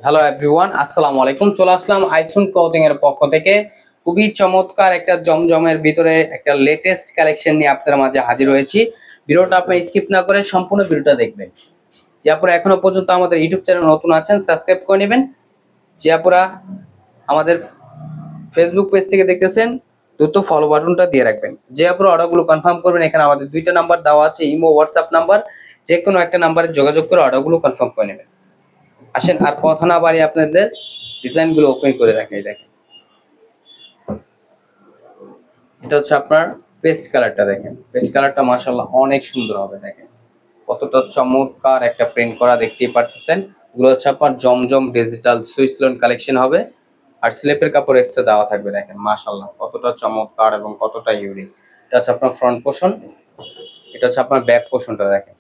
Hello everyone, আসসালামু আলাইকুম। চলে আসলাম আইসুন ক্লথিং এর পক্ষ থেকে খুবই চমৎকার একটা জমজমের ভিতরে একটা লেটেস্ট কালেকশন নিয়ে আপনাদের মাঝে হাজির হয়েছি। ভিডিওটা আপনি স্কিপ না করে সম্পূর্ণ ভিডিওটা দেখবেন। যে আপনারা এখনো পর্যন্ত আমাদের ইউটিউব চ্যানেল নতুন আছেন, সাবস্ক্রাইব করে নেবেন। যে আপনারা আমাদের ফেসবুক পেজ থেকে দেখতেছেন, দ্রুত ফলো বাটনটা দিয়ে রাখবেন। যে আপনারা অর্ডারগুলো কনফার্ম করবেন, এখানে আমাদের দুইটা নাম্বার দেওয়া আছে, ইমো হোয়াটসঅ্যাপ নাম্বার। যে কোনো একটা নাম্বারে যোগাযোগ করে অর্ডারগুলো কনফার্ম করে নেবেন। আসেন আর কথা না বাড়িয়ে আপনাদের ডিজাইনগুলো ওপেন করে দেখাই। দেখেন, এটা হচ্ছে আপনার পেস্ট কালারটা। দেখেন পেস্ট কালারটা মাশাআল্লাহ অনেক সুন্দর হবে। দেখেন কতটা চমৎকার একটা প্রিন্ট করা, দেখতেই পারতেছেন। এগুলো হচ্ছে আপনার জমজম ডিজিটাল সুইস লোন কালেকশন হবে, আর স্লিপের কাপড় এক্সট্রা দেওয়া থাকবে। দেখেন মাশাআল্লাহ কতটা চমৎকার এবং কতটা ইউনিক। এটা হচ্ছে আপনার ফ্রন্ট পোর্শন, এটা হচ্ছে আপনার ব্যাক পোর্শনটা। দেখেন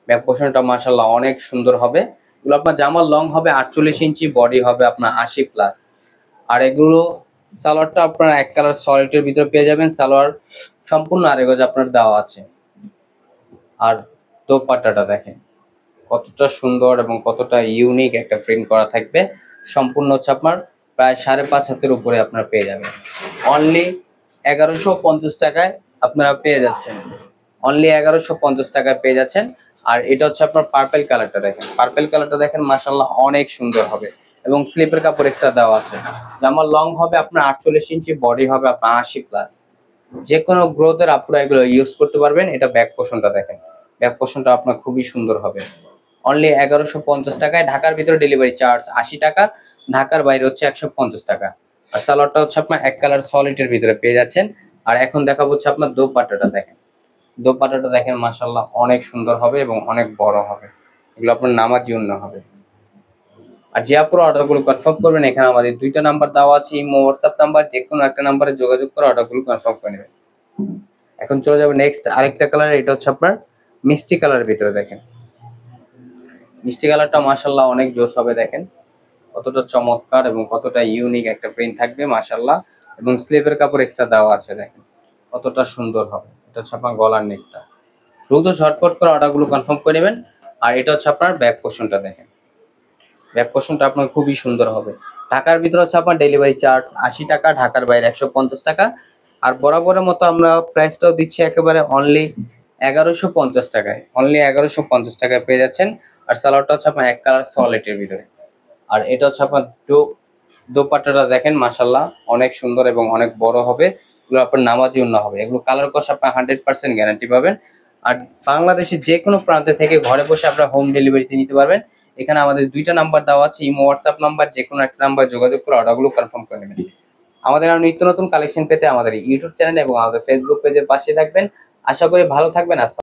ব্যাক পোর্শনটা মাশাআল্লাহ অনেক সুন্দর হবে। এগুলো আপনার জামার লং হবে 48 ইঞ্চি, বডি হবে আপনার 80 প্লাস। আর এগুলো সালোয়ারটা আপনার এক কালার সলিডের ভিতরে পেয়ে যাবেন। সালোয়ার সম্পূর্ণ আরেকজ আপনার দেওয়া আছে। আর দোপাট্টাটা দেখেন কতটা সুন্দর এবং কতটা ইউনিক একটা প্রিন্ট করা থাকবে। সম্পূর্ণ হচ্ছে আপনার প্রায় 5.5 হাতের উপরে আপনারা পেয়ে যাবেন। অনলি 1150 টাকায় আপনারা পেয়ে যাচ্ছেন। অনলি 1150 টাকায় পেয়ে যাচ্ছেন। আর এটা হচ্ছে আপনার পার্পেল কালারটা। দেখেন পার্পেল কালারটা দেখেন মাশাআল্লাহ অনেক সুন্দর হবে, এবং স্লিপের কাপড় এক্সট্রা দেওয়া আছে। জামার লং হবে আপনার 48 ইঞ্চি, বডি হবে আপনার 80 প্লাস। যে কোনো গ্রোথের আপনারা এগুলো ইউজ করতে পারবেন। এটা ব্যাক পোর্শনটা দেখেন, ব্যাক পোর্শনটা আপনার খুবই সুন্দর হবে। অনলি 1150 টাকায়। ঢাকার ভিতরে ডেলিভারি চার্জ 80 টাকা, ঢাকার বাইরে হচ্ছে 150 টাকা। আর সালোয়ারটা হচ্ছে আপনার এক কালার সলিডের ভিতরে পেয়ে যাচ্ছেন। আর এখন দেখাবো হচ্ছে আপনার দোপাট্টাটা। দেখেন দোপাট্টাটা দেখেন মাশাআল্লাহ অনেক সুন্দর হবে এবং অনেক বড় হবে। এগুলো আপনার নামার জন্য হবে। আর যে আপনারা অর্ডারগুলো কনফার্ম করবেন, এখানে আমাদের দুইটা নাম্বার দেওয়া আছে, ইমো হোয়াটসঅ্যাপ নাম্বার। যে কোনো একটা নাম্বারে যোগাযোগ করে অর্ডারগুলো কনফার্ম করে নেবেন। এখন চলে যাবে নেক্সট আরেকটা কালার। এটা হচ্ছে আপনার মিষ্টি কালারের ভিতরে। দেখেন মিষ্টি কালারটা মাশাআল্লাহ অনেক জোস হবে। দেখেন কতটা চমৎকার এবং কতটা ইউনিক একটা প্রিন্ট থাকবে মাশাআল্লাহ, এবং স্লিভের কাপড় এক্সট্রা দেওয়া আছে। দেখেন কতটা সুন্দর হবে। এটা হচ্ছে আপনার গলার নেকটা। দ্রুত ঝটপট করে অর্ডারগুলো কনফার্ম করে নেবেন। আর এটা হচ্ছে আপনার ব্যাক পোর্শনটা। দেখেন ব্যাক পোর্শনটা আপনার খুবই সুন্দর হবে। ঢাকার ভিতরে হচ্ছে আপনার ডেলিভারি চার্জ 80 টাকা, ঢাকার বাইরে 150 টাকা। আর বরাবরের মতো আমরা প্রাইসটাও দিচ্ছি একেবারে অনলি 1150 টাকায়। অনলি 1150 টাকায় পেয়ে যাচ্ছেন। আর সালোয়ারটা হচ্ছে আপনার এক কালার সলিডের ভিতরে। আর এটা হচ্ছে আপনার দোপাট্টাটা দেখেন মাশাআল্লাহ অনেক সুন্দর এবং অনেক বড় হবে। এগুলো আপনার নামাজি ওন্না হবে। এগুলো কালার কস আপনার 100% গ্যারান্টি পাবেন। আর বাংলাদেশের যে কোনো প্রান্ত থেকে ঘরে বসে আপনারা হোম ডেলিভারিতে নিতে পারবেন। এখানে আমাদের দুইটা নাম্বার দেওয়া আছে, ইমো হোয়াটসঅ্যাপ নাম্বার। যে কোনো একটা নাম্বার যোগাযোগ করে অর্ডারগুলো কনফার্ম করে নেবেন। আমাদের আর নিত্য নতুন কালেকশন পেতে আমাদের ইউটিউব চ্যানেল এবং আমাদের ফেসবুক পেজের পাশে থাকবেন। আশা করি ভালো থাকবেন।